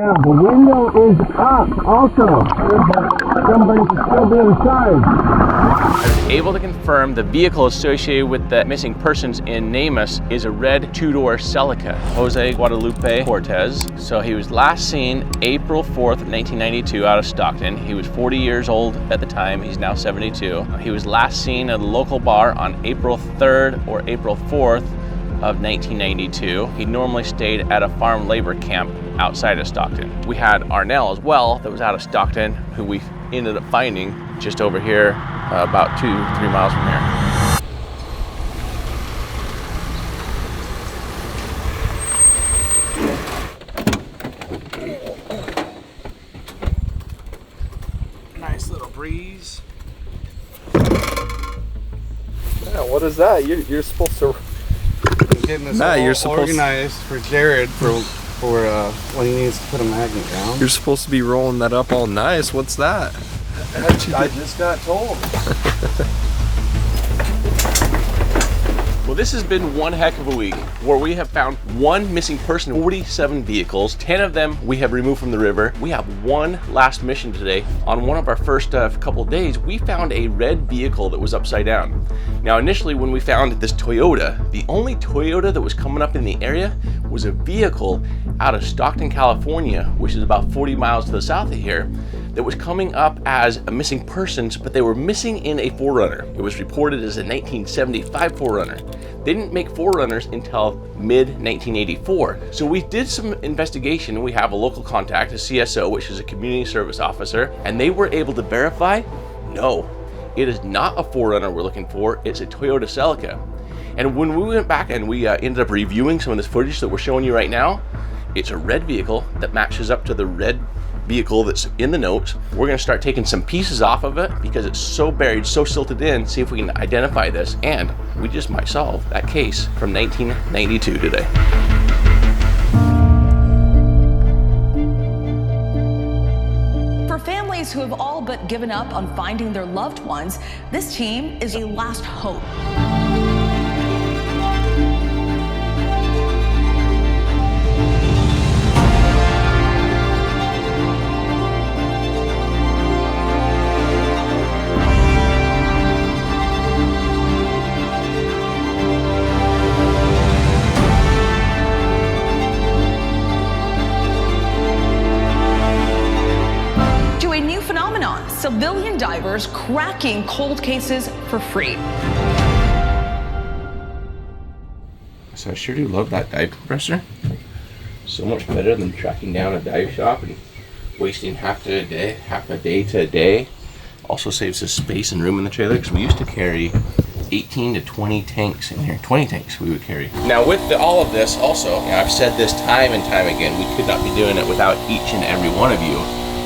Now, the window is up also. Somebody can still be inside. I was able to confirm the vehicle associated with the missing persons in Namus is a red two-door Celica, Jose Guadalupe Cortez. So he was last seen April 4th, 1992 out of Stockton. He was 40 years old at the time. He's now 72. He was last seen at a local bar on April 3rd or April 4th of 1992. He normally stayed at a farm labor camp outside of Stockton. We had Arnell as well that was out of Stockton, who we ended up finding just over here, about 2-3 miles from here. Nice little breeze. Yeah, what is that? You're supposed to. Getting this all organized for Jared for when he needs to put a magnet down. You're supposed to be rolling that up all nice. What's that? I just got told. Well, this has been one heck of a week where we have found one missing person, 47 vehicles, 10 of them we have removed from the river. We have one last mission today. On one of our first couple days, we found a red vehicle that was upside down. Now, initially when we found this Toyota, the only Toyota that was coming up in the area was a vehicle out of Stockton, California, which is about 40 miles to the south of here, that was coming up as a missing persons, but they were missing in a 4Runner. It was reported as a 1975 4Runner. They didn't make 4Runners until mid-1984. So we did some investigation. We have a local contact, a CSO, which is a community service officer, and they were able to verify, no, it is not a 4Runner we're looking for, it's a Toyota Celica. And when we went back and we ended up reviewing some of this footage that we're showing you right now, it's a red vehicle that matches up to the red vehicle that's in the notes. We're gonna start taking some pieces off of it because it's so buried, so silted in, see if we can identify this, and we just might solve that case from 1992 today. For families who have all but given up on finding their loved ones, this team is a last hope. Civilian divers cracking cold cases for free. So I sure do love that dive compressor. So much better than tracking down a dive shop and wasting half a day to a day. Also saves us space and room in the trailer because we used to carry 18 to 20 tanks in here. 20 tanks we would carry. Now with all of this also, I've said this time and time again, we could not be doing it without each and every one of you.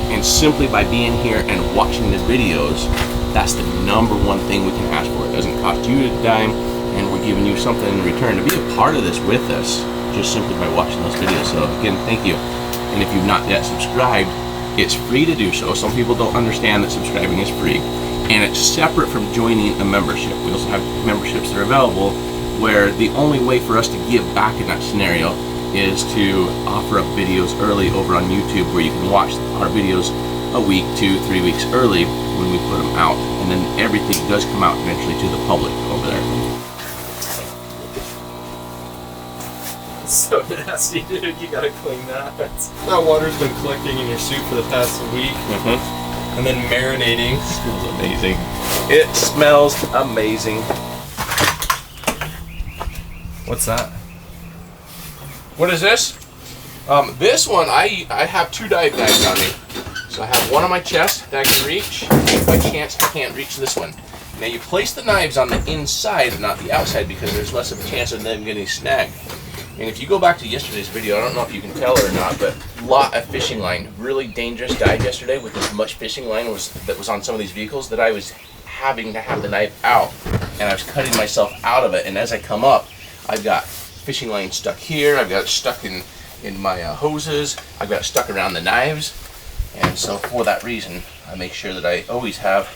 And simply by being here and watching the videos, that's the number one thing we can ask for. It doesn't cost you a dime, and we're giving you something in return to be a part of this with us, just simply by watching those videos. So again, thank you. And if you've not yet subscribed, it's free to do so. Some people don't understand that subscribing is free, and it's separate from joining a membership. We also have memberships that are available where the only way for us to give back in that scenario is to offer up videos early over on YouTube, where you can watch our videos a week, 2-3 weeks early when we put them out, and then everything does come out eventually to the public over there. So nasty, dude. You gotta clean that. That water's been collecting in your suit for the past week, and then marinating. It smells amazing. It smells amazing. What's that? What is this? This one, I have 2 dive knives on me. So I have one on my chest that I can reach. If by chance I can't reach this one. Now you place the knives on the inside and not the outside because there's less of a chance of them getting snagged. And if you go back to yesterday's video, I don't know if you can tell or not, but a lot of fishing line. Really dangerous dive yesterday with as much fishing line that was on some of these vehicles that I was having to have the knife out. And I was cutting myself out of it. And as I come up, I've got fishing line stuck here, I've got it stuck in my hoses, I've got it stuck around the knives, and so for that reason I make sure that I always have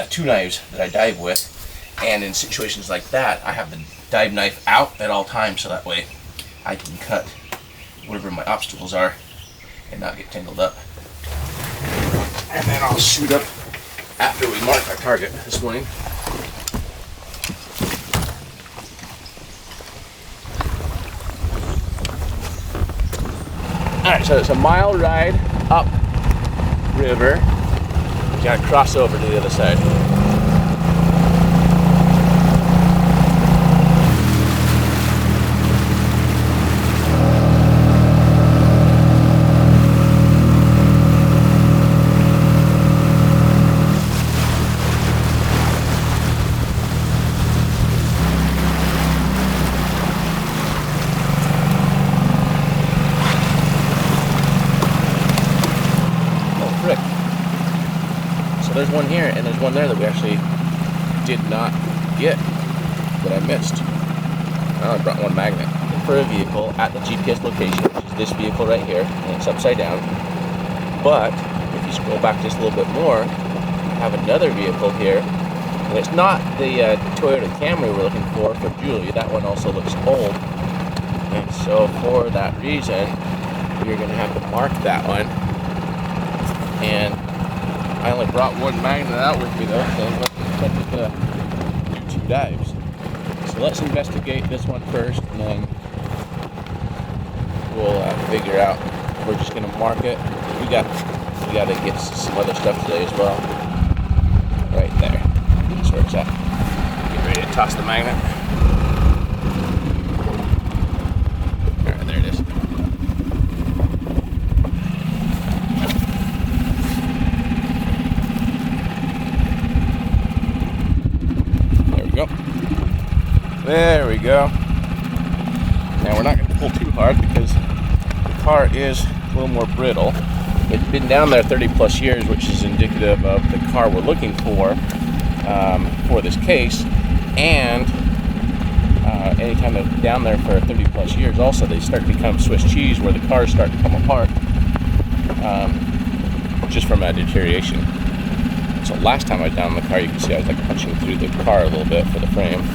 2 knives that I dive with, and in situations like that I have the dive knife out at all times so that way I can cut whatever my obstacles are and not get tangled up. And then I'll shoot up after we mark our target this morning. Alright, so it's a mile ride up river. You gotta cross over to the other side. There's one here and there's one there that we actually did not get, that I missed. I only brought one magnet. For a vehicle at the GPS location, which is this vehicle right here, and it's upside down. But if you scroll back just a little bit more, you have another vehicle here, and it's not the Toyota Camry we're looking for Julie. That one also looks old, and so for that reason, you're going to have to mark that one. And I only brought one magnet out with me though, so let's do 2 dives. So let's investigate this one first, and then we'll figure out. We're just gonna mark it. We gotta get some other stuff today as well. Right there. That's where it's at. Get ready to toss the magnet. Alright, there it is. There we go. Now we're not going to pull too hard because the car is a little more brittle. It's been down there 30 plus years, which is indicative of the car we're looking for this case. And anytime they're down there for 30 plus years, also they start to become Swiss cheese, where the cars start to come apart just from that deterioration. So last time I was down in the car, you can see I was like punching through the car a little bit for the frame.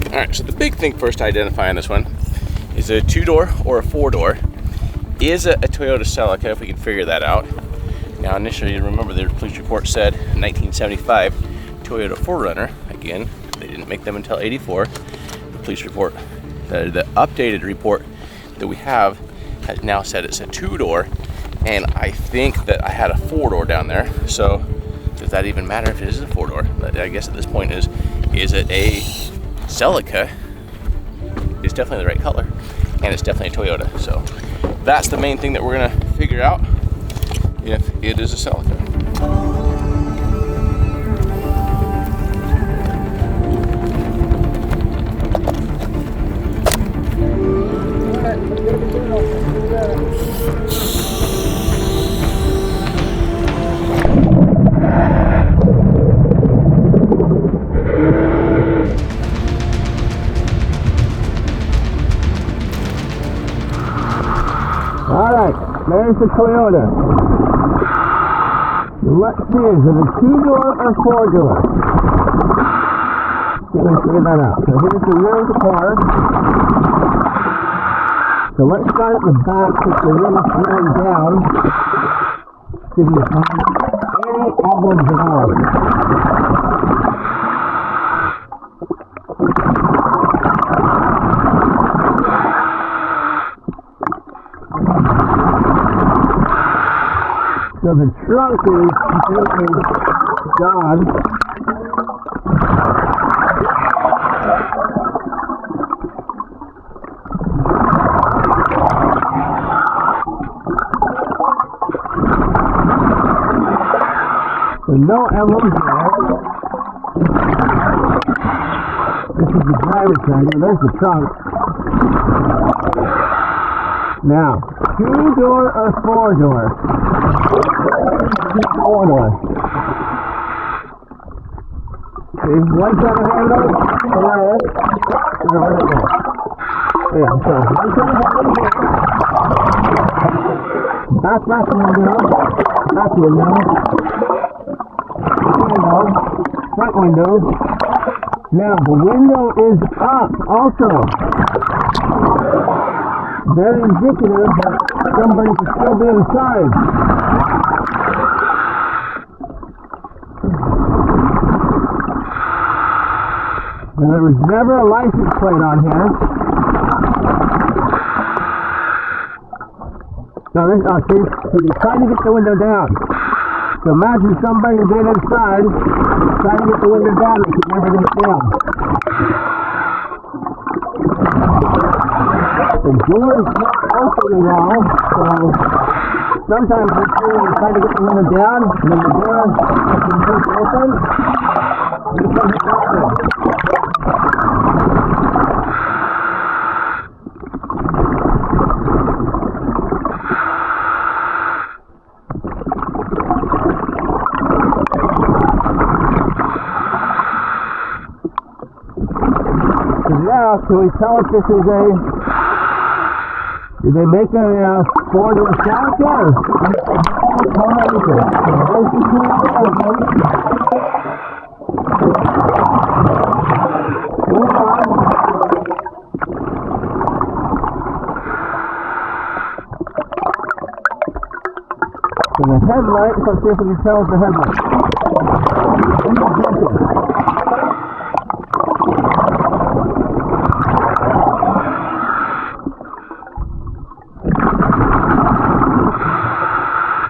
Alright, so the big thing first to identify on this one is a 2-door or a 4-door. Is a Toyota Celica, if we can figure that out. Now initially, remember the police report said 1975 Toyota 4Runner. Again, they didn't make them until 84. The police report, the updated report that we have has now said it's a 2-door, and I think that I had a 4-door down there. So does that even matter if it is a 4-door? But I guess at this point is it a Celica? It's definitely the right color, and it's definitely a Toyota. So that's the main thing that we're gonna figure out, if it is a Celica. There's the Toyota. Let's see, is it a 2-door or 4-door? Let's figure that out. So here's the rear of the car. So let's start at the back, put the wheel slowing down. See if we can find any emblems at all. So the trunk is completely gone. So no emblems there. This is the driver's side. Now there's the trunk. Now, 2-door or 4-door? 4-door. See, one set of handles, there. Yeah, so one set of handles. Back handle. back window. Front window. Now the window is up also. Very indicative that somebody could still be inside. And there was never a license plate on here. So this, see, so they tried to get the window down. So imagine somebody being inside, trying to get the window down, they could never get it down. The door is not open at all, so sometimes we try to get the window down, and then the door is open, and it doesn't open. Now, can we tell if this is a, did they make a Ford or a Cadillac? So the headlight, let's see if we can tell it's the headlight.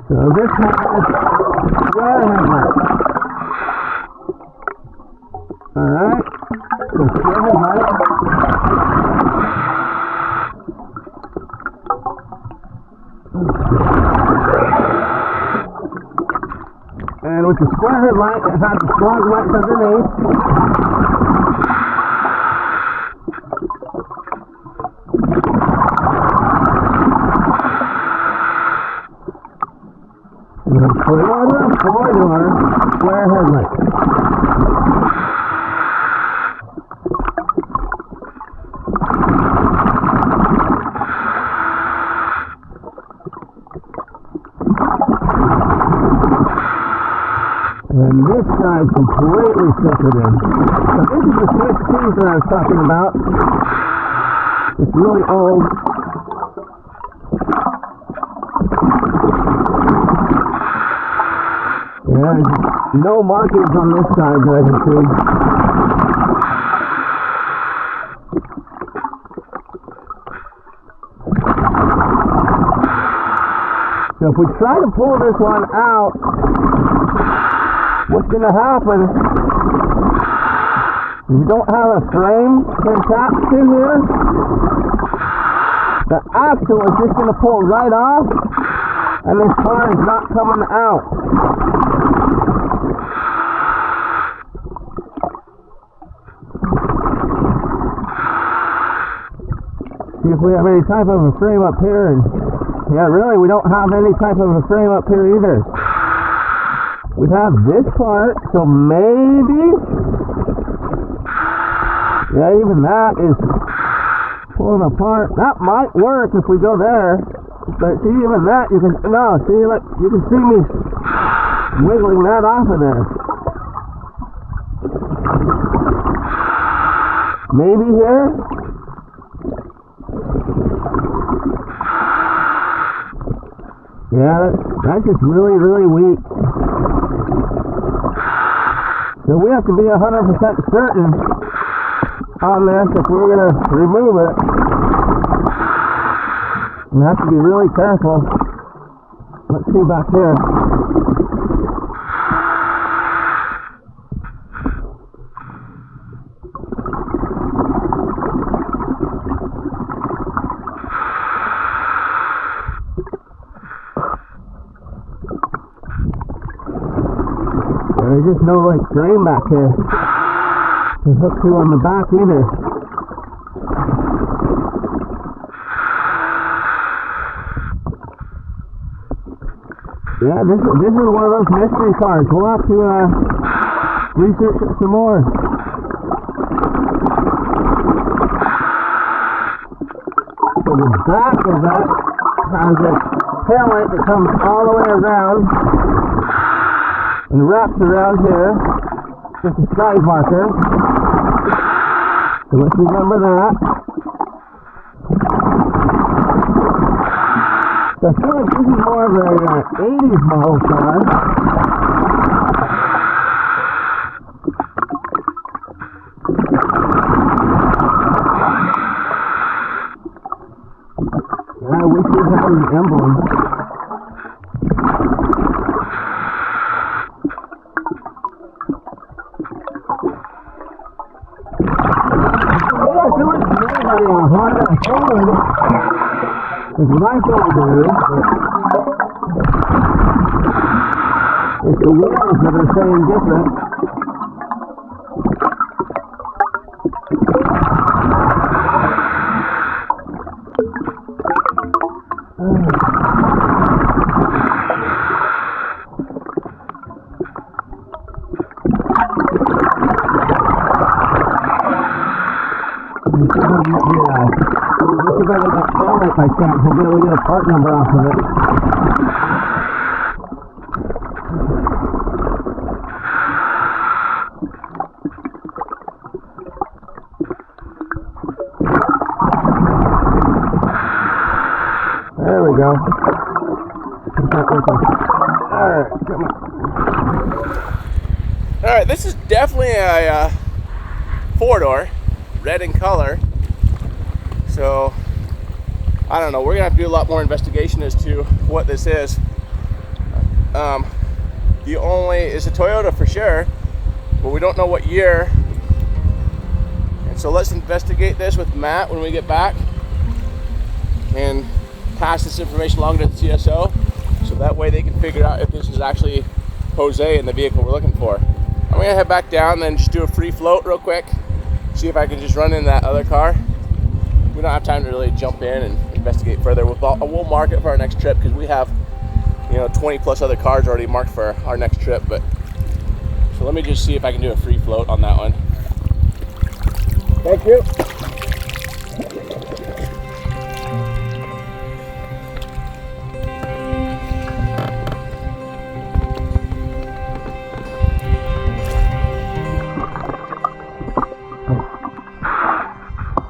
So this has square headlight. Alright. So square headlight. And with the square headlight, it has the strong lights underneath. Toyota four-door square headlight. And this side's completely filtered in. So this is the Swiss cheese that I was talking about. It's really old. Yeah, there's no markings on this side that I can see. So if we try to pull this one out, what's going to happen if we don't have a frame to attach to here? The axle is just going to pull right off, and this car is not coming out. See if we have any type of a frame up here, and yeah, really, we don't have any type of a frame up here either. We have this part, so maybe, yeah, even that is pulling apart. That might work if we go there, but see, even that, you can, no, see, look, you can see me wiggling that off of there. Maybe here. Yeah, that's just really, really weak. So we have to be 100% certain on this if we're going to remove it. We have to be really careful. Let's see back here. There's just no like frame back here to hook to on the back either. Yeah, this is one of those mystery cars. We'll have to research it some more. So the back of that has a tail light that comes all the way around and wraps around here. Just a size marker. So let's remember that. So I feel like this is more of a 80s model car. I wish we had an emblem. I feel like it's made by a Honda Accord. It's nice over there, but it's the wheels that are saying different. If I can't, we'll be able to get a part number off of it. There we go. Alright, come on. Alright, this is definitely a four-door, red in color. So I don't know, we're gonna have to do a lot more investigation as to what this is. It's a Toyota for sure, but we don't know what year. And so let's investigate this with Matt when we get back and pass this information along to the CSO so that way they can figure out if this is actually Jose in the vehicle we're looking for. I'm gonna head back down and then just do a free float real quick, see if I can just run in that other car. We don't have time to really jump in and investigate further. We'll mark it for our next trip because we have, 20 plus other cars already marked for our next trip. But so let me just see if I can do a free float on that one. Thank you.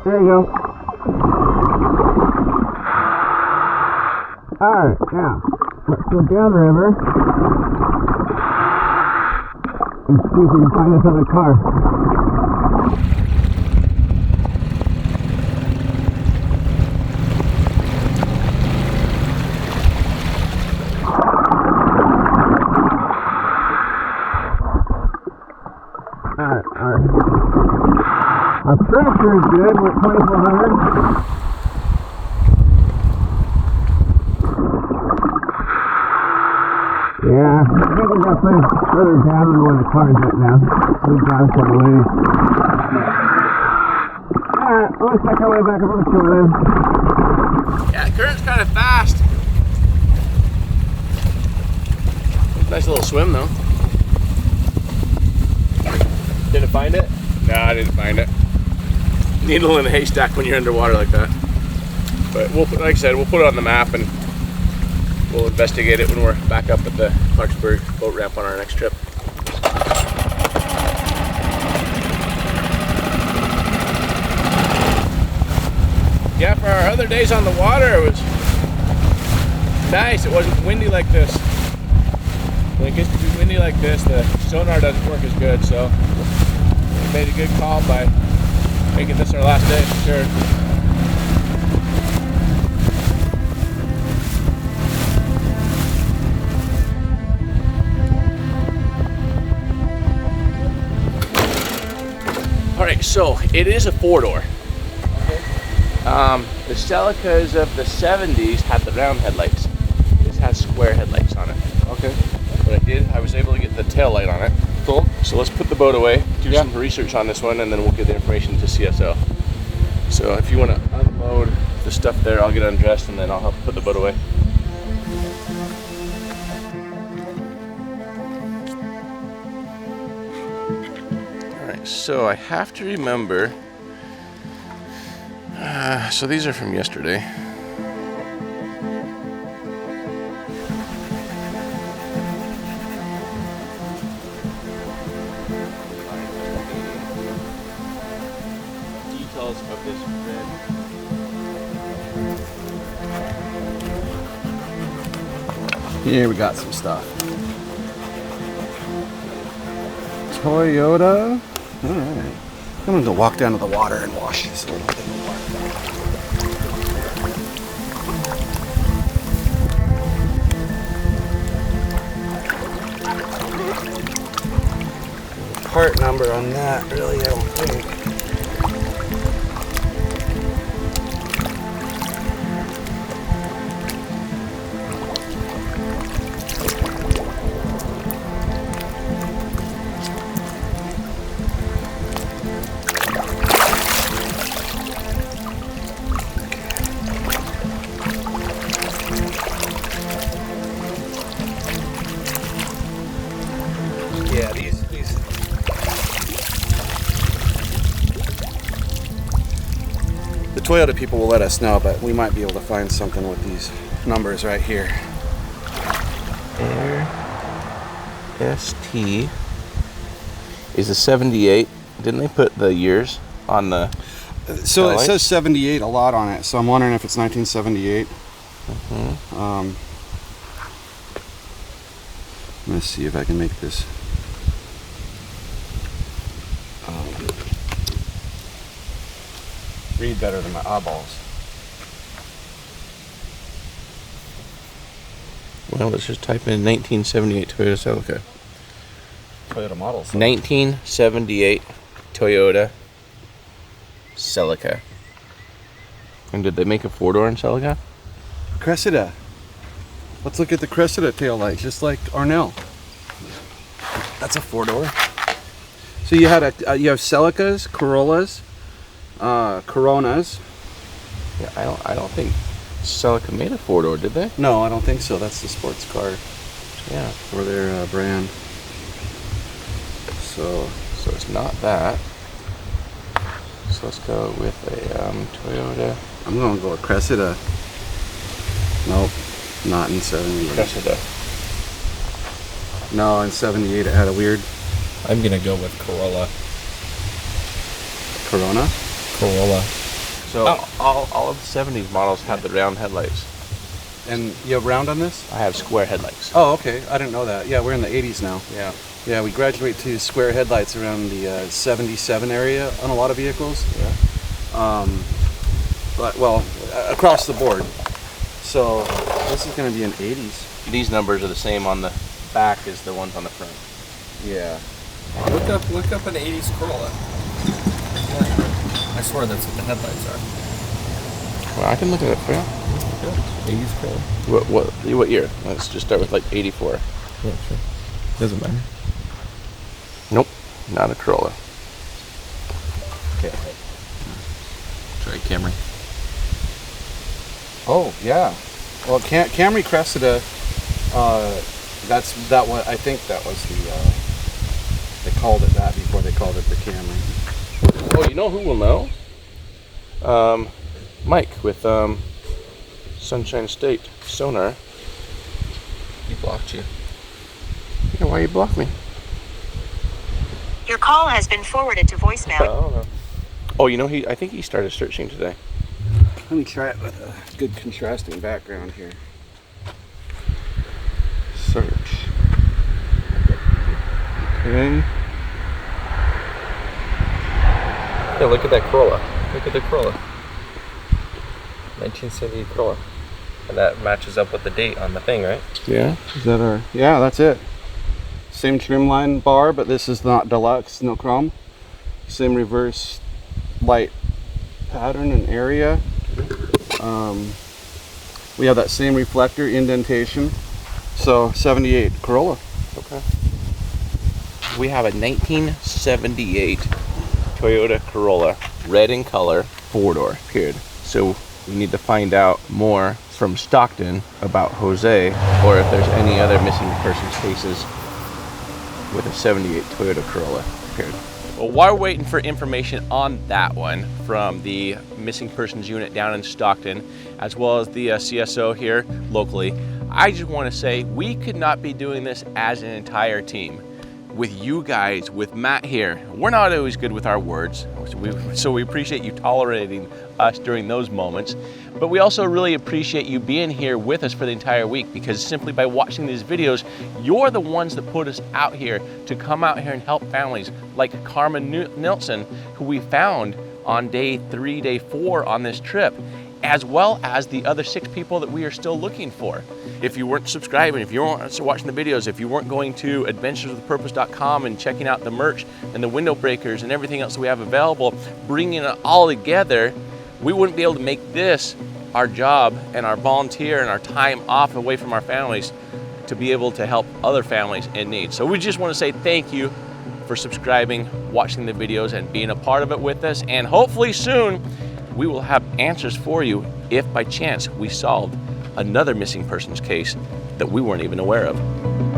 There you go. Alright, now, let's go down the river and see if we can find this other car. Alright. Our pressure is good, we're at 2400. Yeah, I think we got plenty further down than where the car is right now. We've gone quite a ways. Alright, let's make our way back up on the shore then. Yeah, the current's kind of fast. Nice little swim though. Didn't find it? No, I didn't find it. Needle in a haystack when you're underwater like that. But like I said, we'll put it on the map and we'll investigate it when we're back up at the Clarksburg boat ramp on our next trip. Yeah, for our other days on the water, it was nice. It wasn't windy like this. When it gets to be windy like this, the sonar doesn't work as good, so we made a good call by making this our last day for sure. Alright, so it is a four-door. Okay. The Celicas of the 70s had the round headlights. This has square headlights on it. Okay. What I was able to get the tail light on it. Cool. So let's put the boat away, do some research on this one, and then we'll give the information to CSO. So if you want to unload the stuff there, I'll get undressed and then I'll help put the boat away. Alright, so I have to remember, so these are from yesterday. details of this red. Here we got some stuff. Toyota. All right. I'm gonna go walk down to the water and wash this a little bit. Part number on that, really, I don't think. Yeah, these. The Toyota people will let us know, but we might be able to find something with these numbers right here. Air ST is a 78. Didn't they put the years on the? So LA? it says 78 a lot on it, so I'm wondering if it's 1978. Let's see if I can make this. Read better than my eyeballs. Well, let's just type in 1978 Toyota Celica. Toyota models. 1978 Toyota Celica. And did they make a 4-door in Celica? Cressida. Let's look at the Cressida taillights, just like Arnell. That's a 4-door. So you had you have Celicas, Corollas, Coronas. Yeah, I don't think Celica made a 4-door, did they? No, I don't think so. That's the sports car Yeah. for their brand. So it's not that. So let's go with a Toyota I'm gonna go with Cressida. Nope, not in 78. Cressida. No, in 78 it had a weird I'm gonna go with Corolla. Corona. Corolla. So all of the 70s models have the round headlights. And you have round on this? I have square headlights. Oh, okay. I didn't know that. Yeah, we're in the 80s now. Yeah. Yeah, we graduate to square headlights around the 77 area on a lot of vehicles. Yeah. But, well, across the board. So this is going to be in 80s. These numbers are the same on the back as the ones on the front. Yeah. Look up an 80s Corolla. I swear that's what the headlights are. Well, I can look at it for you. 80s Corolla. What year? Let's just start with like 84. Yeah, sure. Doesn't matter. Nope, not a Corolla. Okay. Try Camry. Oh, yeah. Well, Camry Cressida, that one. I think that was the, they called it that before they called it the Camry. Oh, you know who will know? Mike with Sunshine State Sonar. He blocked you. Yeah, why you block me? Your call has been forwarded to voicemail. I don't know. Oh, you know, I think he started searching today. Let me try it with a good contrasting background here. Search. Okay. Yeah, look at that Corolla. Look at the Corolla. 1978 Corolla. And that matches up with the date on the thing, right? Yeah. Is that our? Yeah, that's it. Same trimline bar, but this is not deluxe, no chrome. Same reverse light pattern and area. We have that same reflector indentation. So 78 Corolla. Okay. We have a 1978 Toyota Corolla, red in color, 4-door, period. So we need to find out more from Stockton about Jose, or if there's any other missing persons cases with a 78 Toyota Corolla, period. Well, while we're waiting for information on that one from the missing persons unit down in Stockton, as well as the CSO here locally, I just want to say we could not be doing this as an entire team. with you guys, with Matt here. We're not always good with our words, so we appreciate you tolerating us during those moments. But we also really appreciate you being here with us for the entire week, because simply by watching these videos, you're the ones that put us out here to come out here and help families like Karmen Neilson, who we found on day 3, day 4 on this trip, as well as the other 6 people that we are still looking for. If you weren't subscribing, if you weren't watching the videos, if you weren't going to adventureswithpurpose.com and checking out the merch and the window breakers and everything else that we have available, bringing it all together, we wouldn't be able to make this our job and our volunteer and our time off away from our families to be able to help other families in need. So we just want to say thank you for subscribing, watching the videos, and being a part of it with us. And hopefully soon we will have answers for you if by chance we solved another missing persons case that we weren't even aware of.